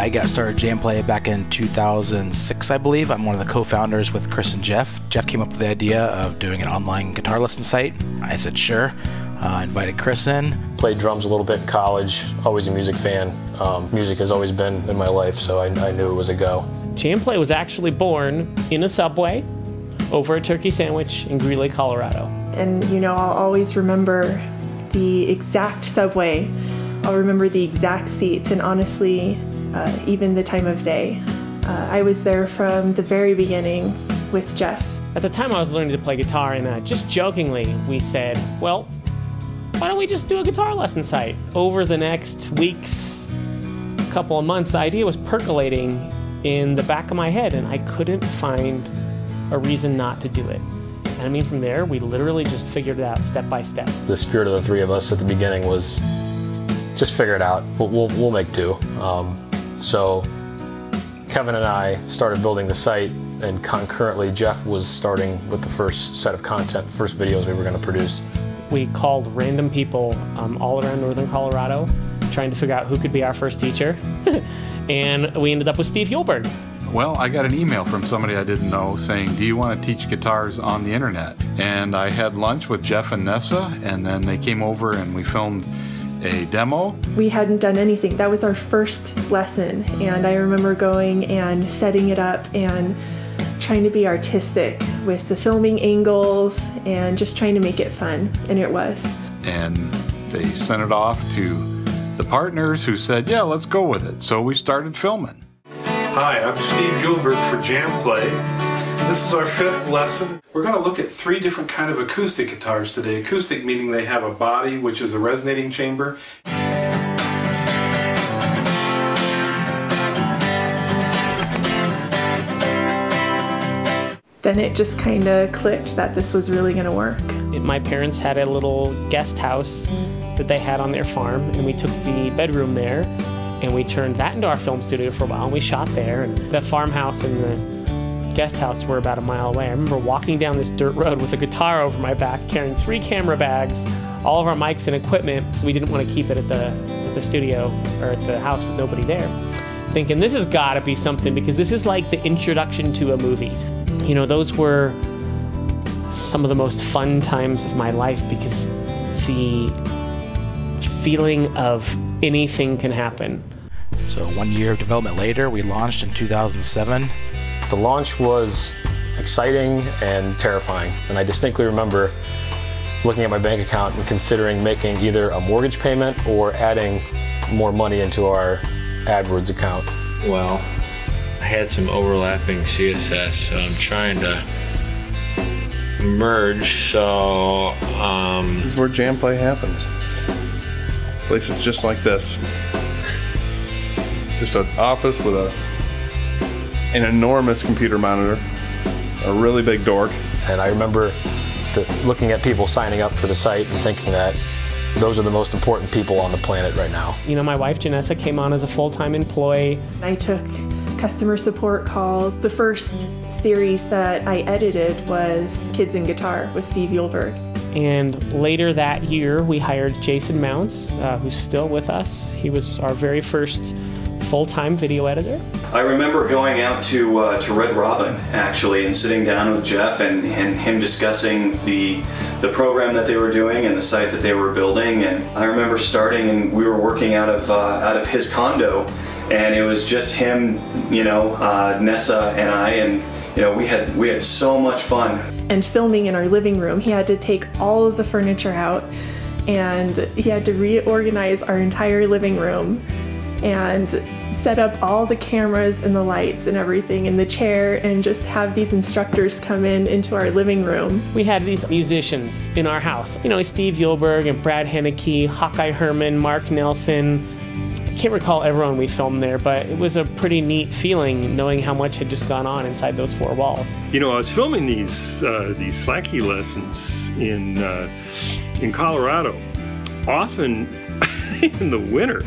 I got started JamPlay back in 2006, I believe. I'm one of the co-founders with Chris and Jeff. Jeff came up with the idea of doing an online guitar lesson site. I said sure. Invited Chris in. Played drums a little bit in college, always a music fan. Music has always been in my life, so I knew it was a go. JamPlay was actually born in a Subway over a turkey sandwich in Greeley, Colorado. And you know, I'll always remember the exact Subway. I'll remember the exact seats, and honestly, even the time of day. I was there from the very beginning with Jeff. At the time I was learning to play guitar, and just jokingly we said, well, why don't we just do a guitar lesson site? Over the next weeks, couple of months, the idea was percolating in the back of my head, and I couldn't find a reason not to do it. And I mean, from there, we literally just figured it out step by step. The spirit of the three of us at the beginning was just figure it out. We'll make do. So Kevin and I started building the site, and concurrently Jeff was starting with the first set of content, first videos we were going to produce. We called random people all around northern Colorado, trying to figure out who could be our first teacher. And we ended up with Steve Hjulberg. Well, I got an email from somebody I didn't know saying, do you want to teach guitars on the internet? And I had lunch with Jeff and Nessa, and then they came over and we filmed a demo. We hadn't done anything. That was our first lesson, and I remember going and setting it up and trying to be artistic with the filming angles and just trying to make it fun, and it was. And they sent it off to the partners who said, yeah, let's go with it. So we started filming. Hi, I'm Steve Hjulberg for JamPlay. This is our 5th lesson. We're going to look at 3 different kind of acoustic guitars today. Acoustic meaning they have a body, which is a resonating chamber. Then it just kind of clicked that this was really going to work. My parents had a little guest house that they had on their farm, and we took the bedroom there and we turned that into our film studio for a while, and we shot there. And the farmhouse and the guest house were about a mile away. I remember walking down this dirt road with a guitar over my back, carrying 3 camera bags, all of our mics and equipment, because we didn't want to keep it at the studio or at the house with nobody there. Thinking this has got to be something, because this is like the introduction to a movie. You know, those were some of the most fun times of my life, because the feeling of anything can happen. So 1 year of development later, we launched in 2007. The launch was exciting and terrifying, and I distinctly remember looking at my bank account and considering making either a mortgage payment or adding more money into our AdWords account. Well, I had some overlapping CSS, so I'm trying to merge, so This is where JamPlay happens. Places just like this. Just an office with an enormous computer monitor, a really big dork. And I remember looking at people signing up for the site and thinking that those are the most important people on the planet right now. You know, my wife Janessa came on as a full-time employee. I took customer support calls. The first series that I edited was Kids and Guitar with Steve Hjulberg. And later that year, we hired Jason Mounts, who's still with us. He was our very first full-time video editor. I remember going out to Red Robin, actually, and sitting down with Jeff and him discussing the program that they were doing and the site that they were building. And I remember starting, and we were working out of his condo, and it was just him, you know, Nessa and I, and you know, we had so much fun. And filming in our living room, he had to take all of the furniture out, and he had to reorganize our entire living room and set up all the cameras and the lights and everything in the chair, and just have these instructors come into our living room. We had these musicians in our house. You know, Steve Hjulberg and Brad Henneke, Hawkeye Herman, Mark Nelson. I can't recall everyone we filmed there, but it was a pretty neat feeling knowing how much had just gone on inside those 4 walls. You know, I was filming these slacky lessons in Colorado, often in the winter,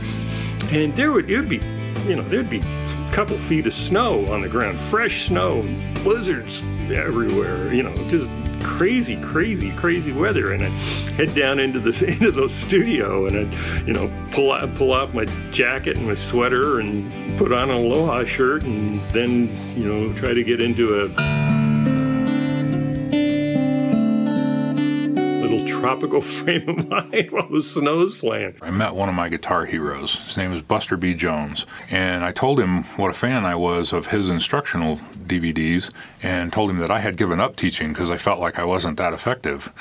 and there'd be a couple feet of snow on the ground, fresh snow, blizzards everywhere. You know, just crazy weather, and I'd head down into the studio, and I'd, you know, pull off my jacket and my sweater and put on an Aloha shirt, and then, you know, try to get into a tropical frame of mind while the snow's playing. I met one of my guitar heroes. His name is Buster B. Jones, and I told him what a fan I was of his instructional DVDs, and told him that I had given up teaching because I felt like I wasn't that effective.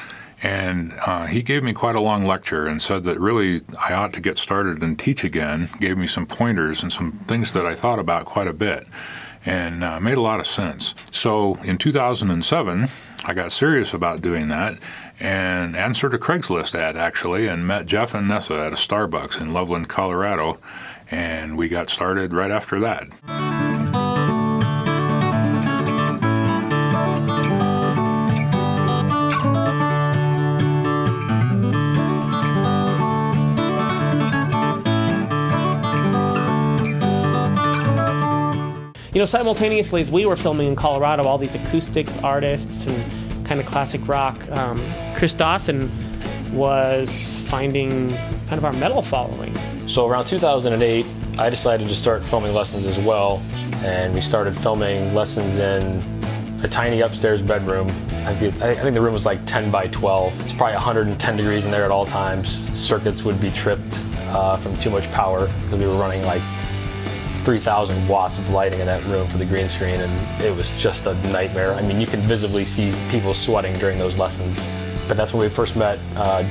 And he gave me quite a long lecture and said that really I ought to get started and teach again, gave me some pointers and some things that I thought about quite a bit, and made a lot of sense. So in 2007, I got serious about doing that, and answered a Craigslist ad, actually, and met Jeff and Nessa at a Starbucks in Loveland, Colorado, and we got started right after that. You know, simultaneously as we were filming in Colorado, all these acoustic artists and kind of classic rock, Chris Dawson was finding kind of our metal following. So around 2008, I decided to start filming lessons as well, and we started filming lessons in a tiny upstairs bedroom. I think the room was like 10 by 12. It's probably 110 degrees in there at all times. Circuits would be tripped from too much power because we were running like 3,000 watts of lighting in that room for the green screen, and it was just a nightmare. I mean, you can visibly see people sweating during those lessons. But that's when we first met.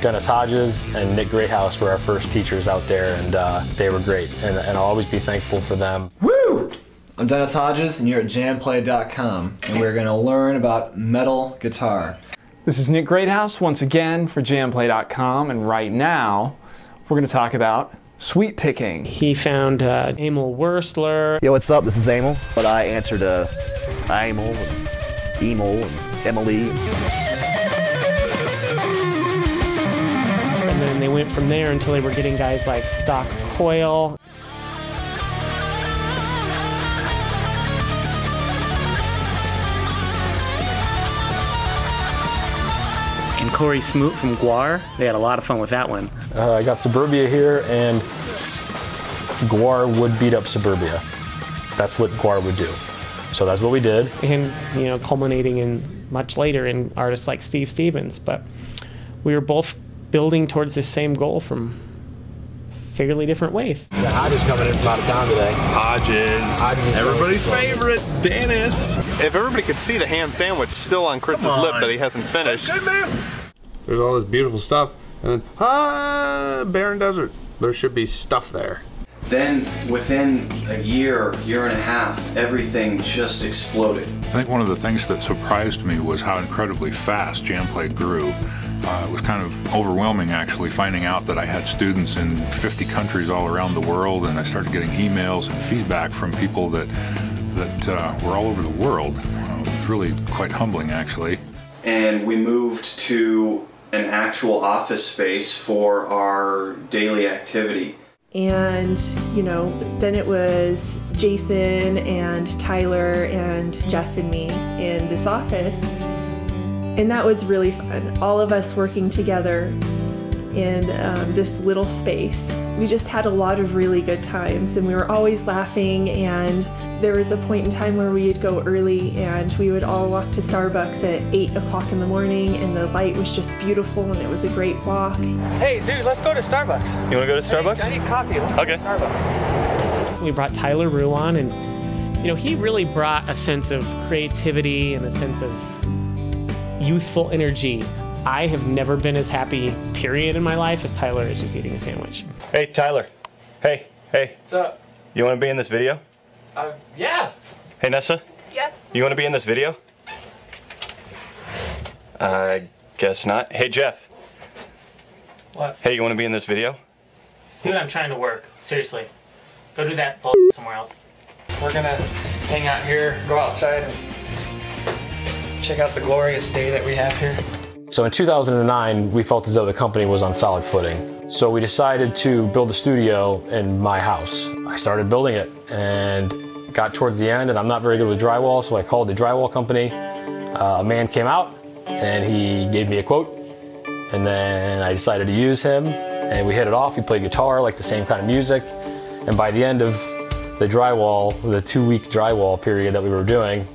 Dennis Hodges and Nick Greathouse were our first teachers out there, and they were great, and I'll always be thankful for them. Woo! I'm Dennis Hodges, and you're at JamPlay.com, and we're going to learn about metal guitar. This is Nick Greathouse once again for JamPlay.com, and right now we're going to talk about sweet picking. He found Emil Wurstler. Yo, what's up? This is Emil. But I answer to Emil and Emil and Emily. And then they went from there until they were getting guys like Doc Coyle. And Corey Smoot from Guar. They had a lot of fun with that one. I got Suburbia here, and Guar would beat up Suburbia. That's what Guar would do. So that's what we did. And, you know, culminating in much later in artists like Steve Stevens. But we were both building towards this same goal from fairly different ways. The Hodges coming in from out of town today. Hodges. Everybody's favorite, Dennis. If everybody could see the ham sandwich still on Chris's lip that he hasn't finished. Good man. There's all this beautiful stuff, and then, barren desert. There should be stuff there. Then, within a year and a half, everything just exploded. I think one of the things that surprised me was how incredibly fast JamPlay grew. It was kind of overwhelming, actually, finding out that I had students in 50 countries all around the world, and I started getting emails and feedback from people that were all over the world. It was really quite humbling, actually. And we moved to an actual office space for our daily activity. And, you know, then it was Jason and Tyler and Jeff and me in this office. And that was really fun. All of us working together in this little space. We just had a lot of really good times, and we were always laughing, and there was a point in time where we'd go early and we would all walk to Starbucks at 8 o'clock in the morning, and the light was just beautiful and it was a great walk. Hey dude, let's go to Starbucks. You want to go to Starbucks? I need coffee. Let's go to Starbucks. We brought Tyler Rue on, and you know, he really brought a sense of creativity and a sense of youthful energy. I have never been as happy, period, in my life as Tyler is just eating a sandwich. Hey, Tyler. Hey. What's up? You want to be in this video? Yeah. Hey, Nessa? Yeah. You want to be in this video? I guess not. Hey, Jeff. What? Hey, you want to be in this video? Dude, I'm trying to work. Seriously. Go do that somewhere else. We're gonna hang out here, go outside, and check out the glorious day that we have here. So in 2009, we felt as though the company was on solid footing. So we decided to build a studio in my house. I started building it and got towards the end, and I'm not very good with drywall, so I called the drywall company. A man came out, and he gave me a quote, and then I decided to use him, and we hit it off. He played guitar, like the same kind of music, and by the end of the drywall, the 2-week drywall period that we were doing,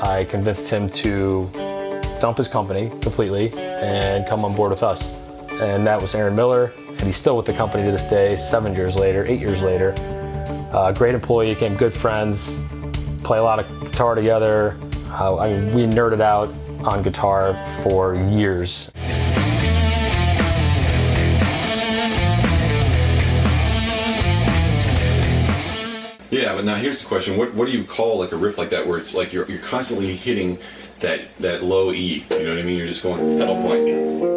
I convinced him to dump his company completely and come on board with us. And that was Aaron Miller, and he's still with the company to this day, 7 years later, 8 years later. Great employee, became good friends, play a lot of guitar together. We nerded out on guitar for years. Yeah, but now here's the question: what do you call like a riff like that, where it's like you're constantly hitting that low E? You know what I mean? You're just going pedal point,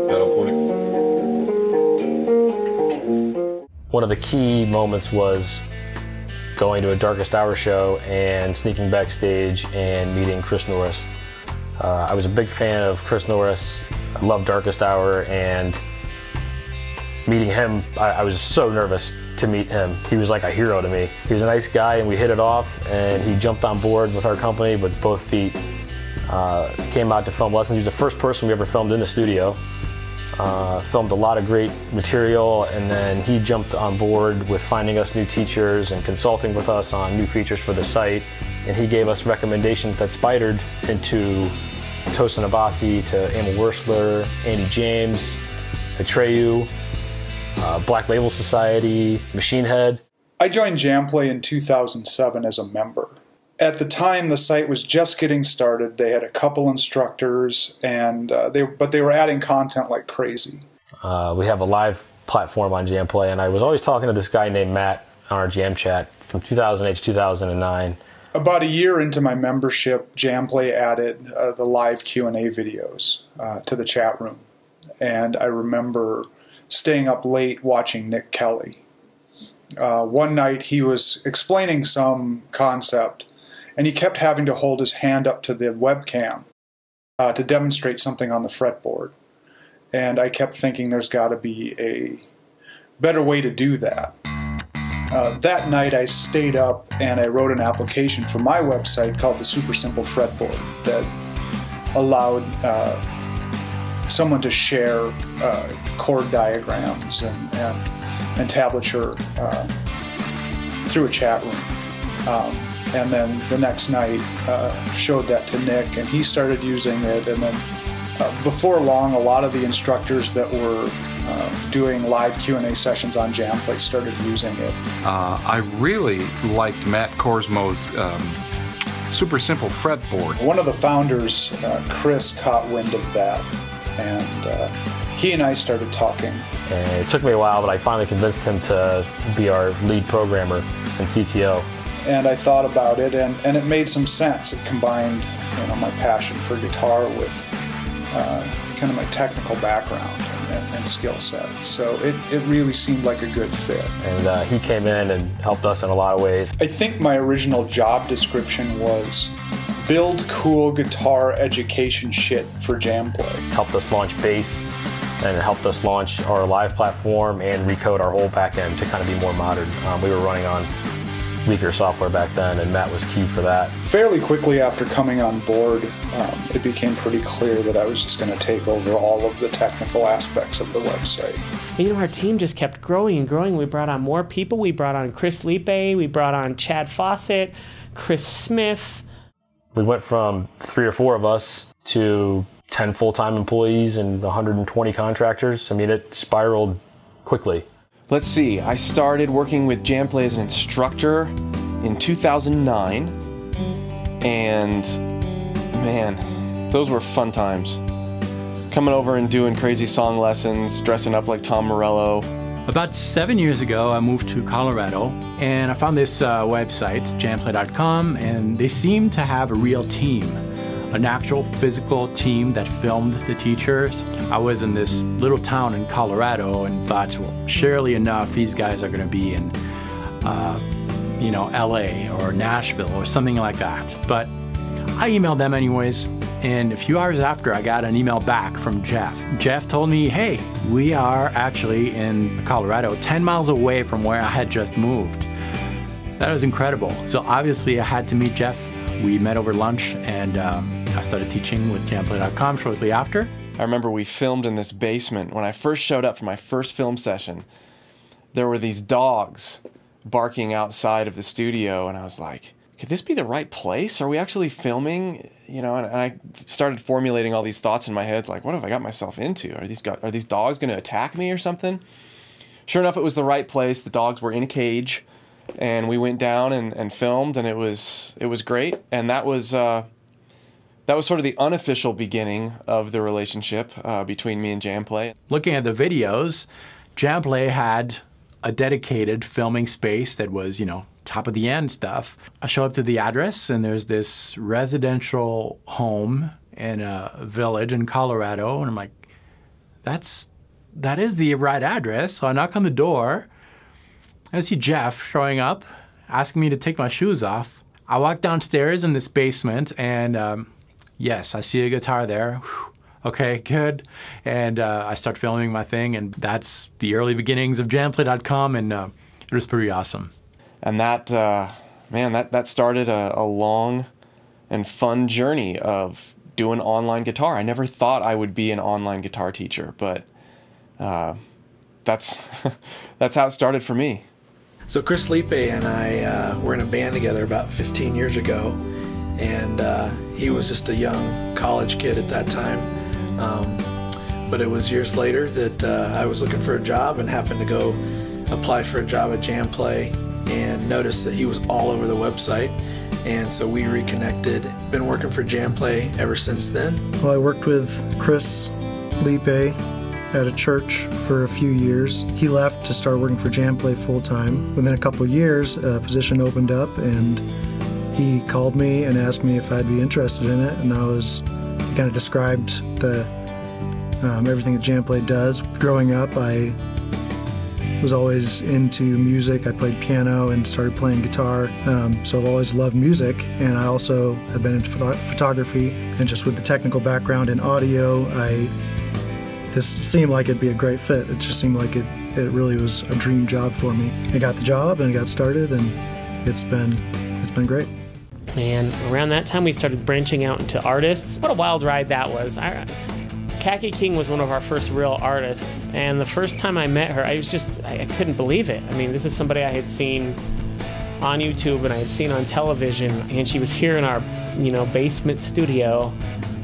pedal point. One of the key moments was going to a Darkest Hour show and sneaking backstage and meeting Chris Norris. I was a big fan of Chris Norris. I loved Darkest Hour, and meeting him, I was so nervous to meet him. He was like a hero to me. He was a nice guy, and we hit it off, and he jumped on board with our company with both feet. Came out to film lessons. He was the first person we ever filmed in the studio. Filmed a lot of great material, and then he jumped on board with finding us new teachers and consulting with us on new features for the site. And he gave us recommendations that spidered into Tosin Abasi, to Emil Wursler, Andy James, Atreyu, Black Label Society, Machine Head. I joined JamPlay in 2007 as a member. At the time, the site was just getting started. They had a couple instructors, and but they were adding content like crazy. We have a live platform on JamPlay, and I was always talking to this guy named Matt on our Jam chat from 2008 to 2009. About a year into my membership, JamPlay added the live Q&A videos to the chat room. And I remember staying up late watching Nick Kelly. One night he was explaining some concept, and he kept having to hold his hand up to the webcam to demonstrate something on the fretboard. And I kept thinking there's got to be a better way to do that. That night I stayed up and I wrote an application for my website called the Super Simple Fretboard that allowed someone to share chord diagrams and tablature through a chat room. And then the next night showed that to Nick, and he started using it. And then before long, a lot of the instructors that were doing live Q&A sessions on JamPlay started using it. I really liked Matt Korsmo's Super Simple Fretboard. One of the founders, Chris, caught wind of that, and he and I started talking. And it took me a while, but I finally convinced him to be our lead programmer and CTO. And I thought about it, and it made some sense. It combined, my passion for guitar with kind of my technical background and skill set. So it really seemed like a good fit. And he came in and helped us in a lot of ways. I think my original job description was build cool guitar education shit for JamPlay. Helped us launch bass, and it helped us launch our live platform and recode our whole back end to kind of be more modern. We were running on weaker software back then, and Matt was key for that. Fairly quickly after coming on board, it became pretty clear that I was just going to take over all of the technical aspects of the website. Our team just kept growing and growing. We brought on more people. We brought on Chris Lipe, we brought on Chad Fawcett, Chris Smith. We went from 3 or 4 of us to 10 full-time employees and 120 contractors. It spiraled quickly. Let's see, I started working with JamPlay as an instructor in 2009, and man, those were fun times. Coming over and doing crazy song lessons, dressing up like Tom Morello. About 7 years ago, I moved to Colorado, and I found this website, JamPlay.com, and they seem to have a real team. An actual physical team that filmed the teachers. I was in this little town in Colorado and thought, well, surely enough, these guys are going to be in, LA or Nashville or something like that. But I emailed them anyways, and a few hours after, I got an email back from Jeff. Jeff told me, hey, we are actually in Colorado, 10 miles away from where I had just moved. That was incredible. So obviously I had to meet Jeff. We met over lunch, and I started teaching with JamPlay.com shortly after. I remember we filmed in this basement. When I first showed up for my first film session, there were these dogs barking outside of the studio, and I was like, could this be the right place? Are we actually filming? You know, and I started formulating all these thoughts in my head. It's like, what have I got myself into? Are these dogs going to attack me or something? Sure enough, it was the right place. The dogs were in a cage, and we went down and filmed, and it was great. And that was sort of the unofficial beginning of the relationship between me and JamPlay. Looking at the videos, JamPlay had a dedicated filming space that was, you know, top of the end stuff. I show up to the address, and there's this residential home in a village in Colorado, and I'm like, that is the right address. So I knock on the door, and I see Jeff showing up, asking me to take my shoes off. I walk downstairs in this basement, and yes, I see a guitar there. Whew. Okay, good. And I start filming my thing, and that's the early beginnings of JamPlay.com, and it was pretty awesome. And that, man, that started a long and fun journey of doing online guitar. I never thought I would be an online guitar teacher, but that's how it started for me. So Chris Lipe and I were in a band together about 15 years ago, and he was just a young college kid at that time. But it was years later that I was looking for a job and happened to go apply for a job at JamPlay and noticed that he was all over the website, and so we reconnected. Been working for JamPlay ever since then. Well, I worked with Chris Lipe at a church for a few years. He left to start working for JamPlay full-time. Within a couple of years, a position opened up, and he called me and asked me if I'd be interested in it, and he kind of described everything that JamPlay does. Growing up, I was always into music. I played piano and started playing guitar, so I've always loved music, and I also have been into photography. And just with the technical background in audio, this seemed like it'd be a great fit. It just seemed like it really was a dream job for me. I got the job and got started, and it's been great. And around that time, we started branching out into artists. What a wild ride that was. Khaki King was one of our first real artists, and the first time I met her, I couldn't believe it. I mean, this is somebody I had seen on YouTube and I had seen on television, and she was here in our, basement studio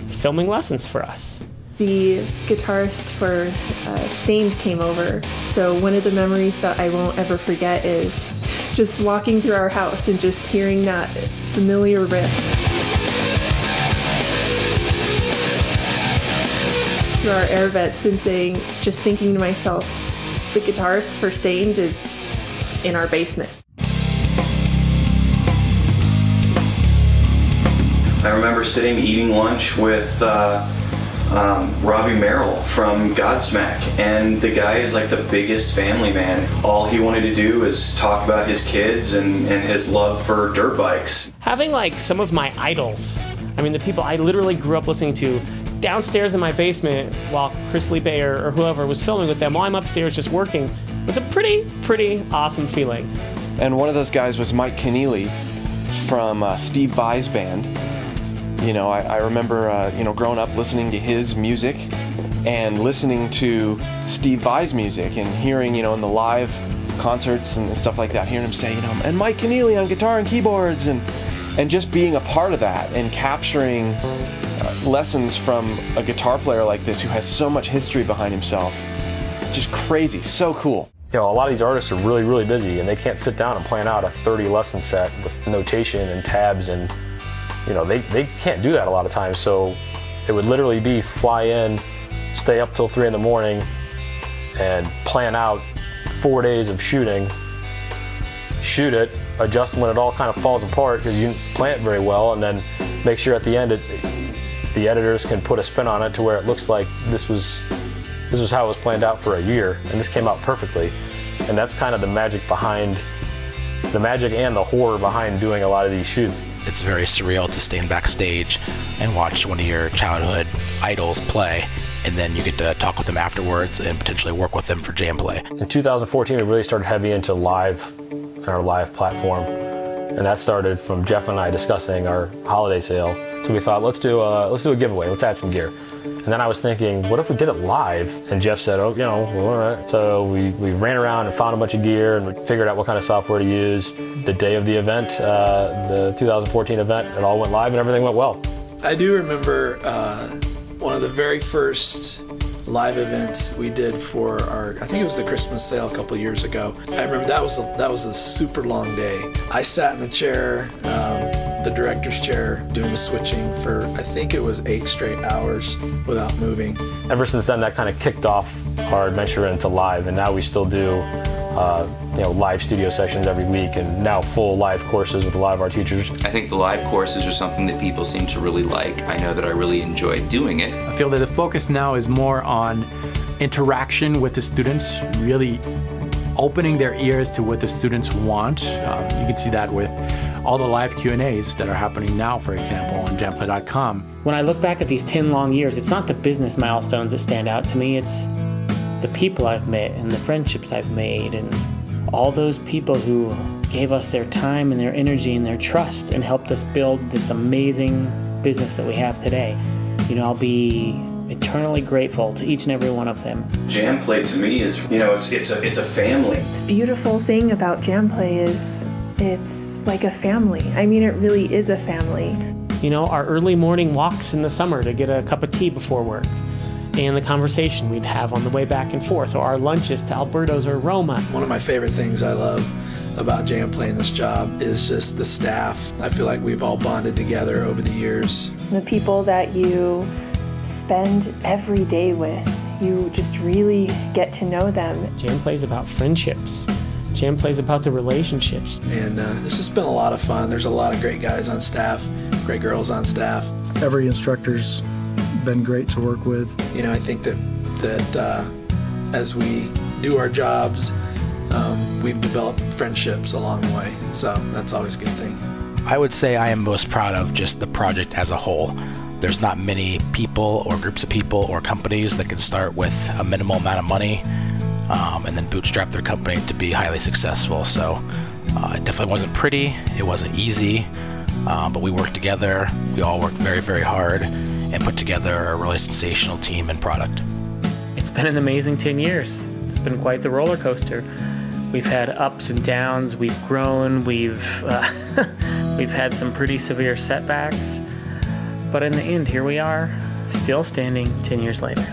filming lessons for us. The guitarist for Stained came over, so one of the memories that I won't ever forget is just walking through our house and just hearing that familiar riff through our air vents and just thinking to myself, the guitarist for Stained is in our basement. I remember sitting eating lunch with Robbie Merrill from Godsmack, and the guy is like the biggest family man. All he wanted to do is talk about his kids and his love for dirt bikes. Having some of my idols, the people I literally grew up listening to, downstairs in my basement while Chris Lipe or whoever was filming with them while I'm upstairs just working, was a pretty awesome feeling. And one of those guys was Mike Keneally from Steve Vai's band. I remember, growing up listening to his music and listening to Steve Vai's music and hearing, in the live concerts and stuff like that, hearing him say, and Mike Keneally on guitar and keyboards, and just being a part of that and capturing lessons from a guitar player like this who has so much history behind himself. Just crazy, so cool. A lot of these artists are really, really busy, and they can't sit down and plan out a 30 lesson set with notation and tabs, and they can't do that a lot of times. So it would literally be fly in, stay up till 3 in the morning, and plan out 4 days of shooting, shoot it, adjust when it all kind of falls apart because you didn't plan it very well, and then make sure at the end the editors can put a spin on it to where it looks like this was how it was planned out for a year, and this came out perfectly. And that's kind of the magic and the horror behind doing a lot of these shoots. It's very surreal to stand backstage and watch one of your childhood idols play, and then you get to talk with them afterwards and potentially work with them for JamPlay. In 2014, we really started heavy into live and our live platform, And that started from Jeff and I discussing our holiday sale. So we thought, let's do a giveaway, let's add some gear. And then I was thinking, what if we did it live? And Jeff said, oh, you know, well, all right. So we ran around and found a bunch of gear and figured out what kind of software to use. The day of the event, the 2014 event, it all went live and everything went well. I do remember one of the very first live events we did for our, I think it was the Christmas sale a couple years ago. I remember that was a super long day. I sat in the chair, the director's chair, doing the switching for, I think it was 8 straight hours without moving. Ever since then, that kind of kicked off our adventure into live, and now we still do you know, live studio sessions every week, and now full live courses with a lot of our teachers. I think the live courses are something that people seem to really like. I know that I really enjoy doing it. I feel that the focus now is more on interaction with the students, really opening their ears to what the students want. You can see that with all the live Q&As that are happening now, for example, on JamPlay.com. When I look back at these 10 long years, it's not the business milestones that stand out to me, it's the people I've met and the friendships I've made and all those people who gave us their time and their energy and their trust and helped us build this amazing business that we have today. You know, I'll be eternally grateful to each and every one of them. JamPlay to me is, you know, it's a family. The beautiful thing about JamPlay is it's like a family. I mean, it really is a family. You know, our early morning walks in the summer to get a cup of tea before work, and the conversation we'd have on the way back and forth, or our lunches to Alberto's or Roma. One of my favorite things I love about JamPlay and this job is just the staff. I feel like we've all bonded together over the years. The people that you spend every day with, you just really get to know them. JamPlay's about friendships. JamPlay's about the relationships. And it's just been a lot of fun. There's a lot of great guys on staff, great girls on staff. Every instructor's been great to work with. You know, I think that as we do our jobs, we've developed friendships along the way. So that's always a good thing. I would say I am most proud of just the project as a whole. There's not many people or groups of people or companies that can start with a minimal amount of money and then bootstrap their company to be highly successful. So it definitely wasn't pretty, it wasn't easy, but we worked together. We all worked very, very hard and put together a really sensational team and product. It's been an amazing 10 years. It's been quite the roller coaster. We've had ups and downs, we've grown, we've had some pretty severe setbacks, but in the end, here we are, still standing 10 years later.